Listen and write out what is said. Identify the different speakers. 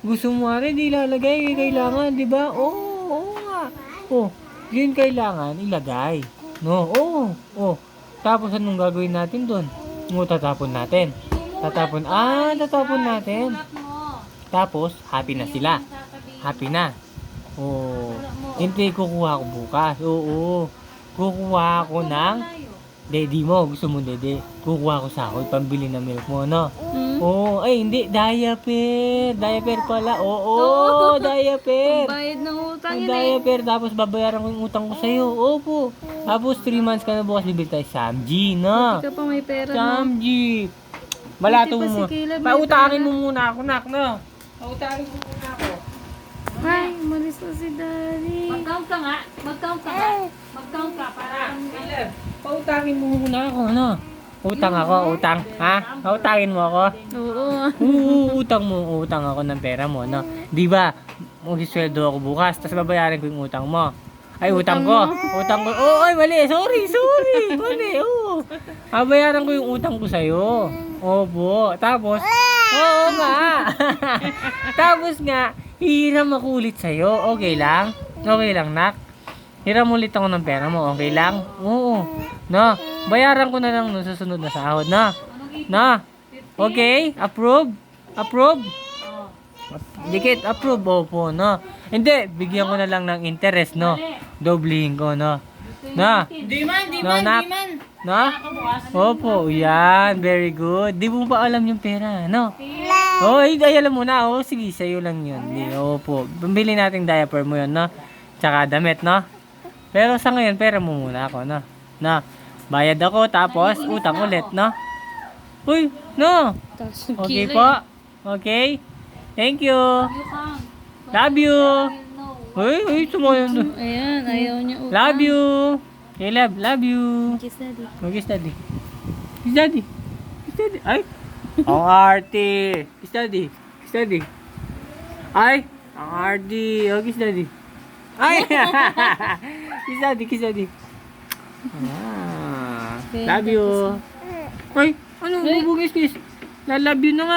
Speaker 1: Gusto mo rin, di ilalagay. Kailangan, di ba? Oo nga. Oh, yun kailangan ilagay. No, oo. Tapos anong gagawin natin doon? Tatapon natin. Tatapon natin. Tapos, happy na sila. Happy na. Oh, hindi kukuha ko bukas. Oo. Kukuha ko ng daddy mo. Gusto mo dede? Kukuha ko sahod. Pambili ng milk mo, no? Oo. Ay, hindi. Diaper. Diaper pala. Oo, diaper.
Speaker 2: Bayad ng utang
Speaker 1: Ang
Speaker 2: yun eh.
Speaker 1: diaper. Tapos babayaran ko yung utang ko sa'yo. Opo. Tapos 3 months ka na bukas bibili tayo Samji, no?
Speaker 2: Hindi ka pa may pera no.
Speaker 1: Samji. Balato
Speaker 2: Buti pa
Speaker 1: mo.
Speaker 2: si Caleb may
Speaker 1: Pautangin
Speaker 2: pera.
Speaker 1: mo muna ako, nak, no? Pautangin mo muna ako.
Speaker 2: Ay, malis na si Daddy.
Speaker 3: Mag-count ka nga. Mag-count ka nga. Mag-count ka para.
Speaker 1: Caleb, pautangin mo muna ako, no? Utang ako, utang. Ha? Pautangin mo ako?
Speaker 2: Oo.
Speaker 1: Utang ako ng pera mo, no? Di ba? Mag-sweldo ako bukas, tapos babayaran ko yung utang mo. Ay, utang ko. Oh, ay, mali. Sorry. Mali, oo. Babayaran ko yung utang ko sa'yo. Opo. Tapos, oo nga. Tapos nga, hiram ako ulit sa'yo. Okay lang? Okay lang, nak? Hiram ulit ako ng pera mo. Okay lang? Oo. No? Bayaran ko na lang no, sa sunod na sahod, no? No? Okay? Approve? Dikit, approve. Opo, no? Hindi, bigyan ko na lang ng interest, no? Doblihin ko, no? No?
Speaker 3: Di man.
Speaker 1: No? Opo, yan. Very good. Di mo pa alam yung pera, no? Oh, ay, alam mo na. Oh, sige, sa'yo lang yun. Opo. Pambili natin diaper mo yun, no? Tsaka damit, no? Pero sa ngayon, pera mo muna ako, no? No? Bayad ako, tapos utang ulit, no? Uy, no? Okay po? Okay? Thank you. Love you. Uy, sumayon doon.
Speaker 2: Ayan, ayaw niya utang.
Speaker 1: Love you. Caleb, love you.
Speaker 2: Kiss Daddy.
Speaker 1: Kiss daddy. Kiss daddy. Kiss daddy. Ay. Ang arte. Kiss daddy. Kiss daddy. Ay. Ang arte. Oh, kiss daddy. Ay. Kiss daddy. Kiss daddy. Love you. Ay. Ano? Bubugis kiss. Love you na nga.